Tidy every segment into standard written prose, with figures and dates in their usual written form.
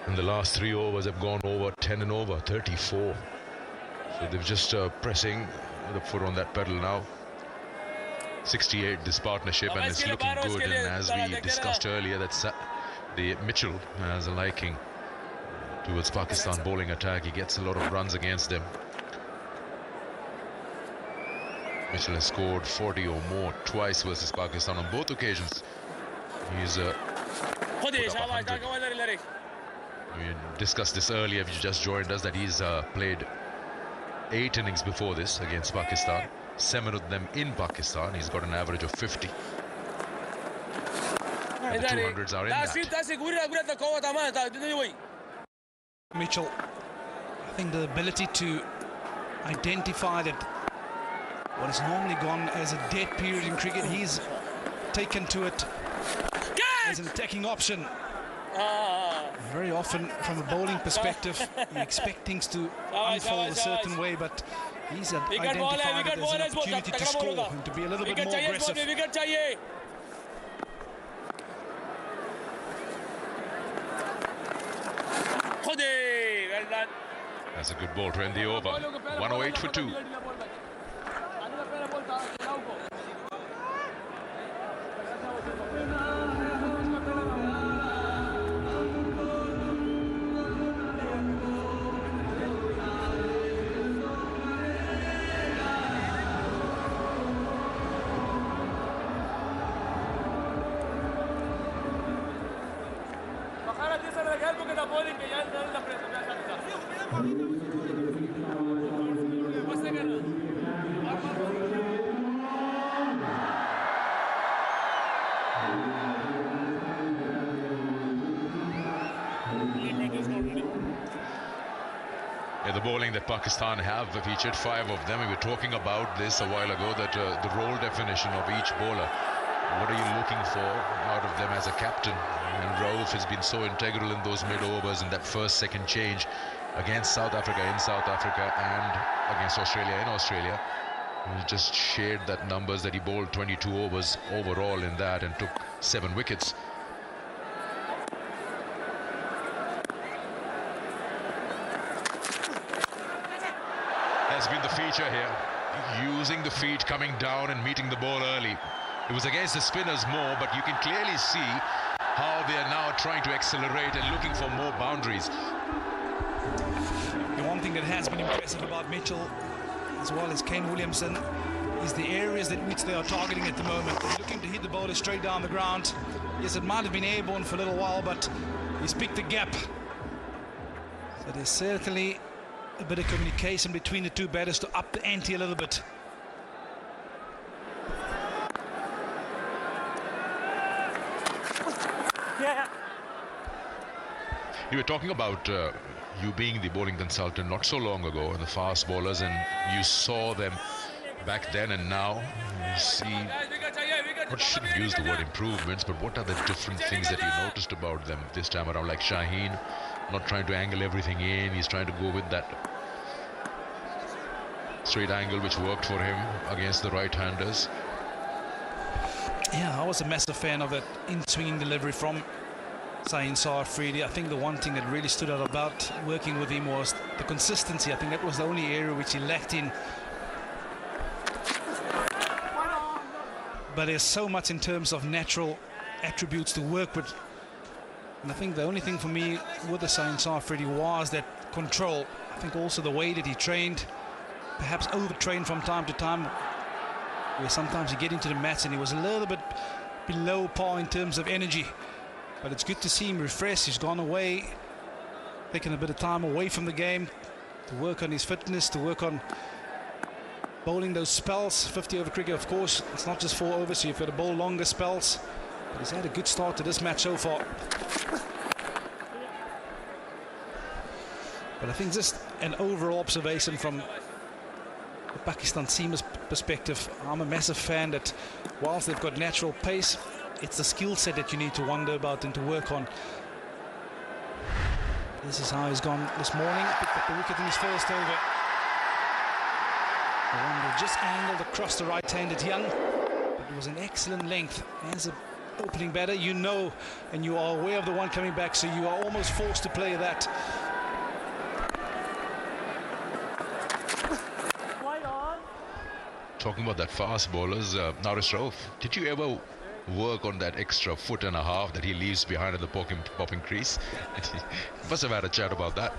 And the last 3 overs have gone over 10 and over, 34. So they're just pressing the foot on that pedal now. 68 this partnership, and it's looking good. And as we discussed earlier, that's the Mitchell has a liking towards Pakistan bowling attack. He gets a lot of runs against them. Mitchell has scored 40 or more twice versus Pakistan on both occasions. He's put up 100. We discussed this earlier, if you just joined us, that he's played 8 innings before this against Pakistan. 7 of them in Pakistan. He's got an average of 50. And the 200s are in that. Mitchell, I think the ability to identify that what is normally gone as a dead period in cricket, he's taken to it as an attacking option. Very often, from a bowling perspective, you expect things to unfold a certain way, but he's identified it as an opportunity to score and to be a little bit more aggressive. That's a good ball to end the over. 108 for 2. The bowling that Pakistan have featured 5 of them. We were talking about this a while ago, that the role definition of each bowler. What are you looking for out of them as a captain? And Rauf has been so integral in those mid-overs and that first, second change against South Africa in South Africa and against Australia in Australia. He just shared that numbers that he bowled 22 overs overall in that and took 7 wickets. Has been the feature here, using the feet, coming down and meeting the ball early. It was against the spinners more, but you can clearly see how they are now trying to accelerate and looking for more boundaries. The one thing that has been impressive about Mitchell, as well as Kane Williamson, is the areas that which they are targeting at the moment. They're looking to hit the bowler straight down the ground. Yes, it might have been airborne for a little while, but he's picked the gap. So there's certainly a bit of communication between the two batters to up the ante a little bit. You were talking about you being the bowling consultant not so long ago, and the fast bowlers, and you saw them back then and now. You see, I shouldn't use the word improvements, but what are the different things that you noticed about them this time around? Like Shaheen, not trying to angle everything in, he's trying to go with that straight angle which worked for him against the right-handers. Yeah, I was a massive fan of that in-swinging delivery from Sahin Sarfredi. I think the one thing that really stood out about working with him was the consistency. I think that was the only area which he lacked in. But there's so much in terms of natural attributes to work with. And I think the only thing for me with the Sahin Sarfredi was that control. I think also the way that he trained, perhaps overtrained from time to time, where sometimes you get into the match and he was a little bit below par in terms of energy. But it's good to see him refreshed. He's gone away, taken a bit of time away from the game to work on his fitness, to work on bowling those spells. 50 over cricket, of course, it's not just 4 overs, so you've got to bowl longer spells. But he's had a good start to this match so far. But I think just an overall observation from the Pakistan team's perspective, I'm a massive fan that whilst they've got natural pace, it's the skill set that you need to wonder about and to work on. This is how he's gone this morning. Picked up the wicket in his first over. The one that just angled across the right-handed Young. But it was an excellent length. As an opening batter, you know, and you are aware of the one coming back, so you are almost forced to play that. Talking about that fast bowlers, Naresh Rauf, did you ever work on that extra foot and a half that he leaves behind in the popping crease? Must have had a chat about that.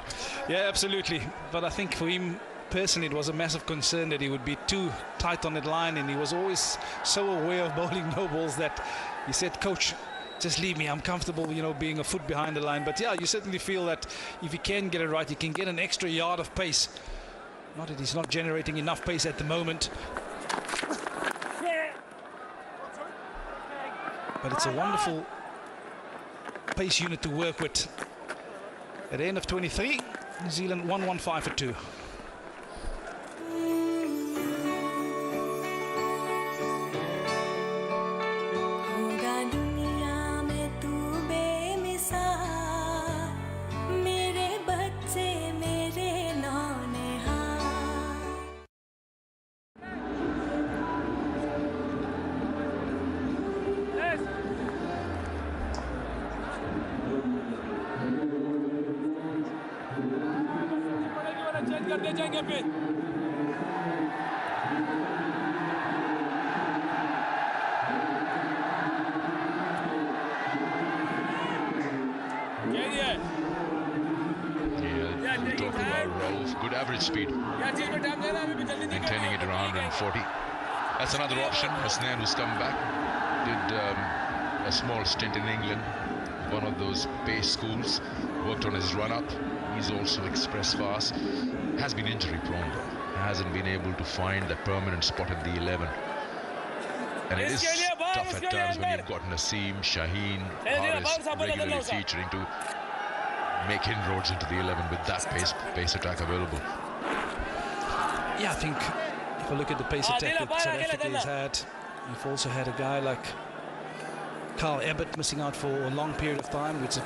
Yeah, absolutely. But I think for him personally, it was a massive concern that he would be too tight on that line, and he was always so aware of bowling no balls that he said, "Coach, just leave me. I'm comfortable, you know, being a foot behind the line." But yeah, you certainly feel that if he can get it right, he can get an extra yard of pace. Not that he's not generating enough pace at the moment. But it's a wonderful pace unit to work with. At the end of 23, New Zealand 115 for 2. Good average speed, maintaining it around 140. That's another option. Hasnain, who's come back, did a small stint in England, one of those pace schools, worked on his run-up. He's also express fast. Has been injury prone though. Hasn't been able to find a permanent spot in the 11. And it is tough at times when you've got Naseem, Shaheen, Haris regularly featuring to make inroads into the 11 with that pace attack available. Yeah, I think if I look at the pace attack that South Africa has had, you've also had a guy like Carl Abbott missing out for a long period of time, which is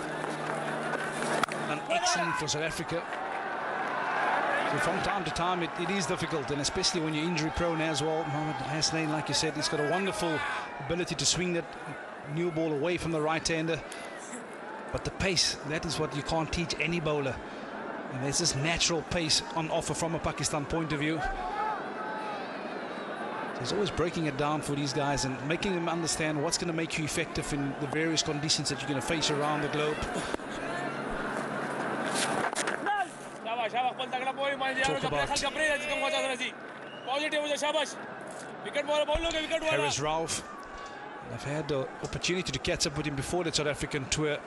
an excellent for South Africa. So from time to time it is difficult, and especially when you're injury prone as well. Mohamed Hasnain, like you said, he's got a wonderful ability to swing that new ball away from the right-hander. But the pace, that is what you can't teach any bowler. And there's this natural pace on offer from a Pakistan point of view. So he's always breaking it down for these guys and making them understand what's going to make you effective in the various conditions that you're going to face around the globe. Talk about Harris Rauf. I've had the opportunity to catch up with him before the South African tour.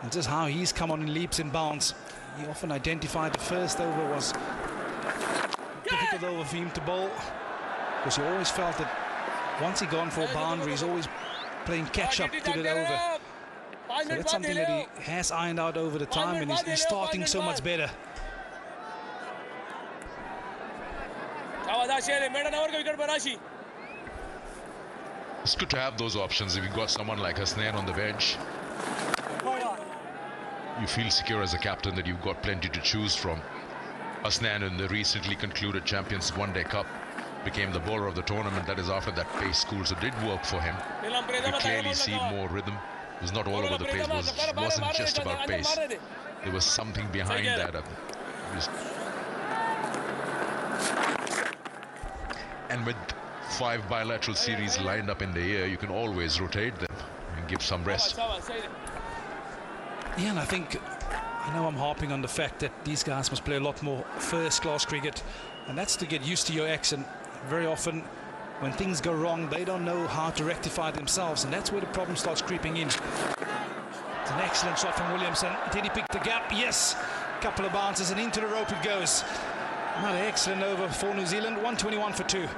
And just how he's come on in leaps and bounds. He often identified the first over was difficult over for him to bowl, because he always felt that once he gone for a boundary, he's always playing catch-up to that over. So that's something that he has ironed out over the time, and he's starting so much better. It's good to have those options if you've got someone like Hasnain on the bench. You feel secure as a captain that you've got plenty to choose from. Hasnain, in the recently concluded Champions One Day Cup, became the bowler of the tournament. That is after that pace school, so did work for him. You clearly see more rhythm. It was not all over the place. It wasn't just about pace. There was something behind that. And with 5 bilateral series lined up in the year, you can always rotate them and give some rest. Yeah, and I know I'm harping on the fact that these guys must play a lot more first-class cricket, and that's to get used to your accent. Very often, when things go wrong, they don't know how to rectify themselves, and that's where the problem starts creeping in. It's an excellent shot from Williamson. Did he pick the gap? Yes. Couple of bounces, and into the rope it goes. Another excellent over for New Zealand. 121 for 2.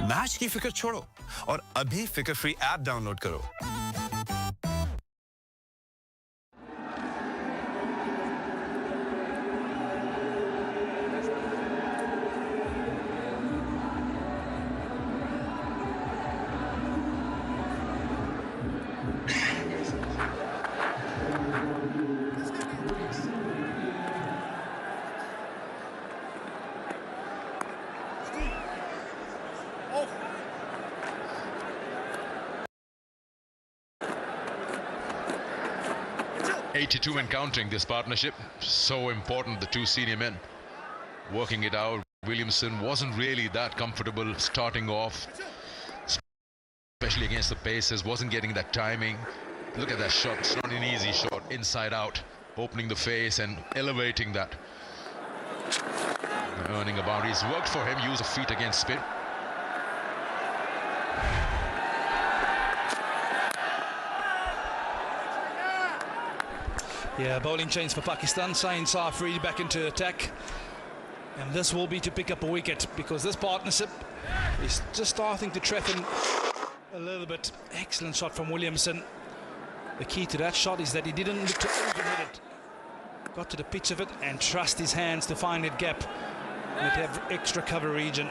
Match की फिक्र छोड़ो और अभी फिक्र free app download करो। 82 and counting, this partnership. So important, the two senior men working it out. Williamson wasn't really that comfortable starting off, especially against the Pacers, wasn't getting that timing. Look at that shot, it's not an easy shot, inside out, opening the face and elevating that. Earning a boundary, it's worked for him, use of feet against spin. Yeah, bowling change for Pakistan. Sain Safri back into attack. And this will be to pick up a wicket, because this partnership is just starting to threaten a little bit. Excellent shot from Williamson. The key to that shot is that he didn't look to overhit it. Got to the pitch of it and trust his hands to find that gap and to have extra cover region.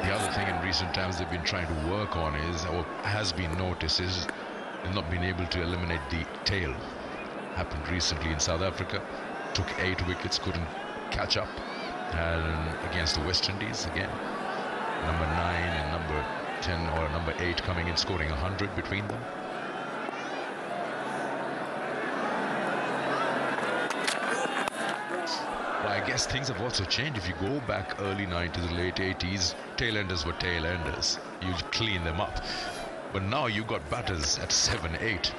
The other thing in recent times they've been trying to work on is, or has been noticed, is they've not been able to eliminate the tail. Happened recently in South Africa. Took 8 wickets, couldn't catch up. And against the West Indies again. Number 9 and number 10 or number 8 coming in, scoring 100 between them. Well, I guess things have also changed. If you go back early 90s, late 80s, tail-enders were tail-enders. You clean them up. But now you got batters at 7, 8.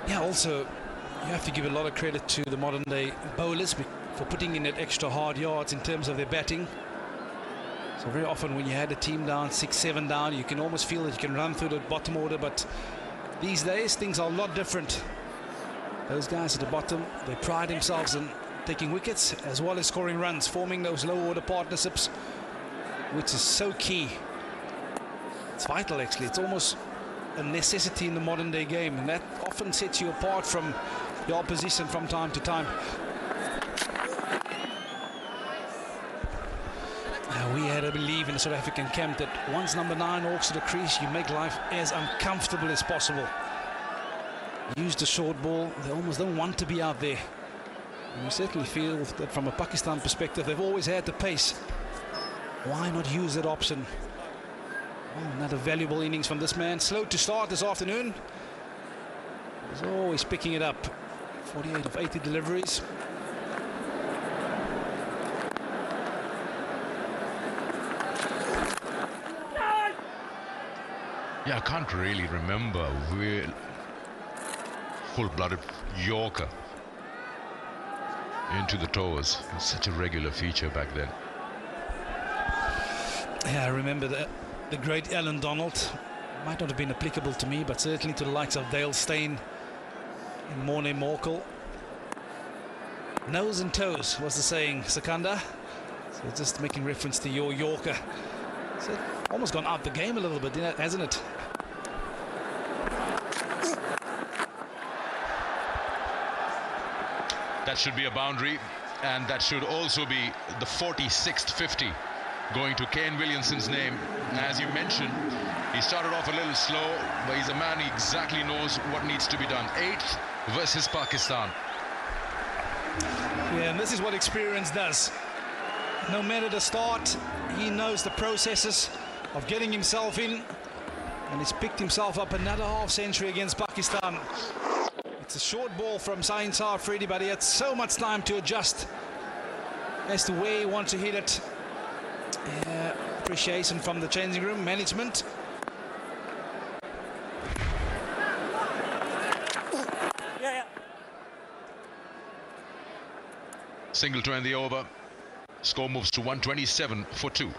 Yeah, also, you have to give a lot of credit to the modern-day bowlers for putting in that extra hard yards in terms of their batting. So very often when you had a team down, 6, 7 down, you can almost feel that you can run through the bottom order. But these days, things are a lot different. Those guys at the bottom, they pride themselves in taking wickets as well as scoring runs, forming those low-order partnerships, which is so key. It's vital, actually. It's almost a necessity in the modern-day game, and that often sets you apart from the opposition from time to time. We had a belief in the South African camp that once number 9 walks to the crease, you make life as uncomfortable as possible. Use the short ball. They almost don't want to be out there. And we certainly feel that from a Pakistan perspective, they've always had the pace. Why not use that option? Oh, another valuable innings from this man. Slow to start this afternoon. He's always picking it up. 48 of 80 deliveries. Yeah, I can't really remember full-blooded Yorker into the toes. It was such a regular feature back then. Yeah, I remember the great Alan Donald. Might not have been applicable to me, but certainly to the likes of Dale Steyn and Morne Morkel. Nose and toes was the saying, Sakanda. So just making reference to your Yorker. So almost gone out the game a little bit, hasn't it? That should be a boundary, and that should also be the 46th 50 going to Kane Williamson's name. As you mentioned, he started off a little slow, but he's a man who exactly knows what needs to be done. 8th versus Pakistan. Yeah, and this is what experience does. No matter the start, he knows the processes of getting himself in, and he's picked himself up another half-century against Pakistan. It's a short ball from Sain Safri, but he had so much time to adjust as to where he wants to hit it. Appreciation from the changing room management. Single to end the over. Score moves to 127 for 2.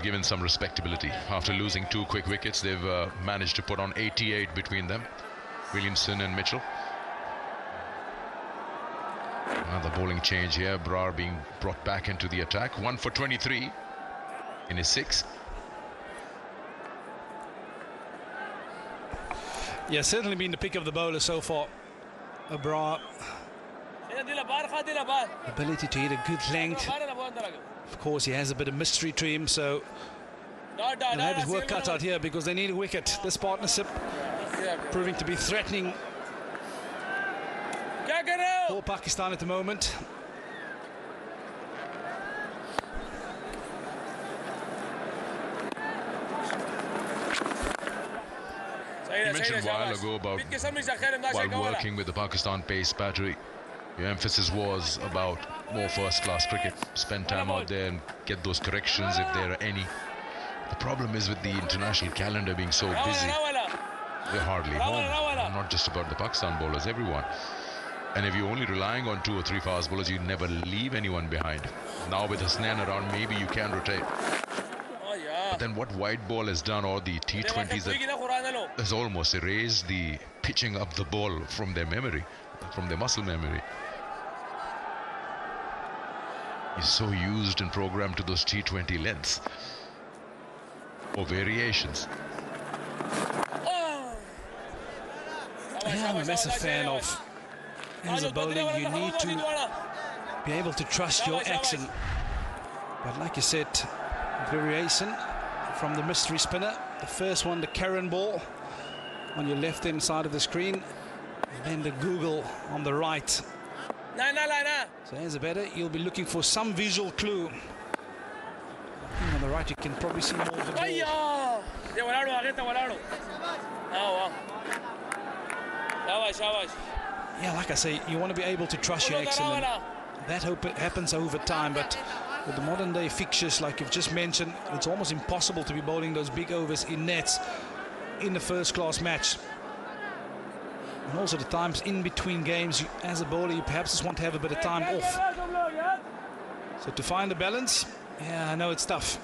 Given some respectability. After losing 2 quick wickets, they've managed to put on 88 between them, Williamson and Mitchell. Another bowling change here. Brar being brought back into the attack. 1 for 23 in his 6. Yeah, certainly been the pick of the bowler so far. Brar. Ability to hit a good length. Of course, he has a bit of mystery to him, so he'll have his work cut out here because they need a wicket. This partnership proving to be threatening for Pakistan at the moment. You mentioned a while ago about while working with the Pakistan pace battery, your emphasis was about more first-class cricket. Spend time out there and get those corrections if there are any. The problem is with the international calendar being so busy, they're hardly home. Not just about the Pakistan bowlers, everyone. And if you're only relying on 2 or 3 fast bowlers, you never leave anyone behind. Now with Hasnain around, maybe you can rotate. But then what white ball has done, or the T20s, has almost erased the pitching up the ball from their memory, from their muscle memory. He's so used and programmed to those T20 lengths or variations. Yeah, I'm a massive fan of, as a bowler, you need to be able to trust your action. But like you said, variation from the mystery spinner. The first one, the Karen ball on your left hand side of the screen, and then the Google on the right. So as a batter, you'll be looking for some visual clue. On the right, you can probably see more of the ball. Yeah, like I say, you want to be able to trust your action. That happens over time, but with the modern day fixtures, like you've just mentioned, it's almost impossible to be bowling those big overs in nets in the first-class match. And also the times in between games, as a bowler, you perhaps just want to have a bit of time off. So to find the balance, yeah, I know it's tough.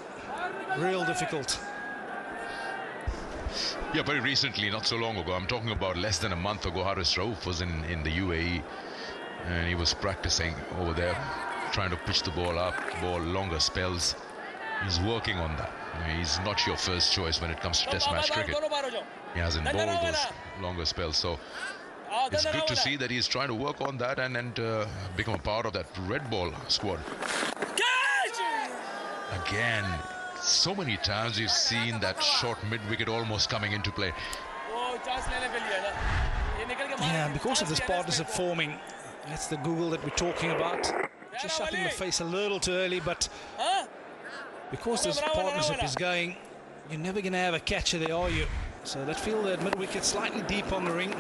Real difficult. Yeah, very recently, not so long ago, I'm talking about less than a month ago, Haris Rauf was in the UAE, and he was practicing over there, trying to pitch the ball up, ball longer spells. He's working on that. He's not your first choice when it comes to test match cricket. He hasn't bowled those longer spells, so it's good to see that he's trying to work on that and become a part of that red ball squad. Again, so many times we've seen that short mid-wicket almost coming into play. Yeah, because of this partnership forming, that's the Google that we're talking about. Just shutting the face a little too early, but because this partnership is going, you're never going to have a catcher there, are you? So that field at mid-wicket slightly deep on the ring.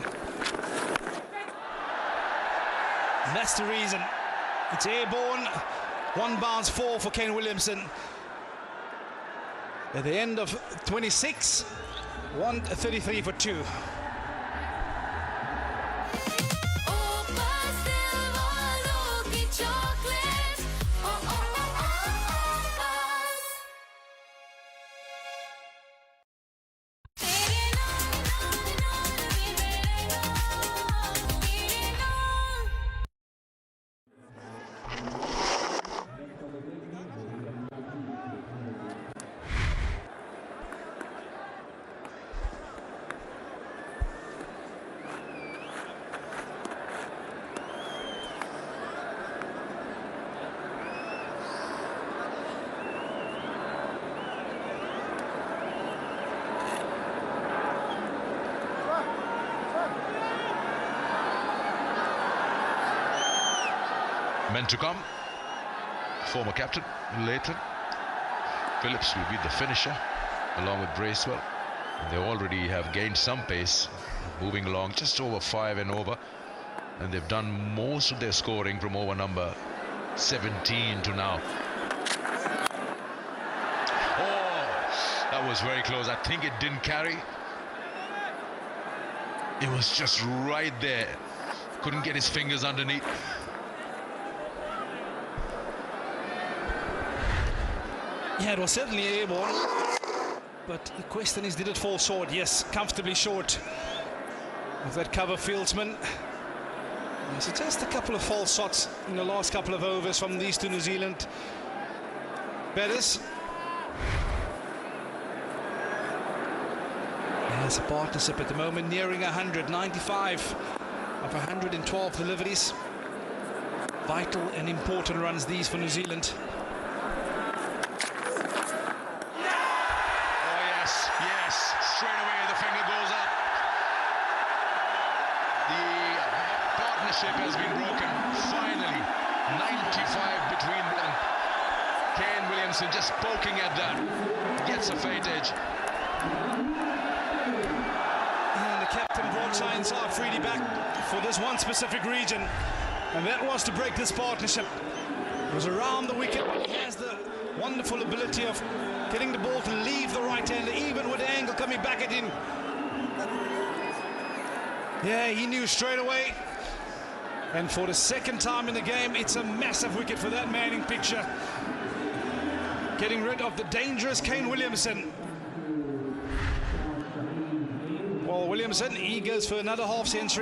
And that's the reason. It's airborne. 1 bounce 4 for Kane Williamson. At the end of 26, 133 for 2. Men to come. Former captain Leighton Phillips will be the finisher along with Bracewell. They already have gained some pace, moving along just over 5 and over, and they've done most of their scoring from over number 17 to now. Oh, that was very close. I think it didn't carry. It was just right there. Couldn't get his fingers underneath. Yeah, it was certainly airborne. But the question is, did it fall short? Yes, comfortably short of that cover fieldsman. So just a couple of false shots in the last couple of overs from these two New Zealand batters. As a partnership at the moment nearing 100, 95 of 112 deliveries. Vital and important runs these for New Zealand. Yes, straight away the finger goes up. The partnership has been broken, finally. 95 between them. Kane Williamson just poking at that, gets a fade edge. And the captain brought Science Afridi back for this one specific region, and that was to break this partnership. It was around the wicket, but he has the wonderful ability of getting the ball to leave the right hander, even with the angle coming back at him. Yeah, he knew straight away. And for the second time in the game, it's a massive wicket for that Manning picture. Getting rid of the dangerous Kane Williamson. Well, Williamson, he goes for another half century.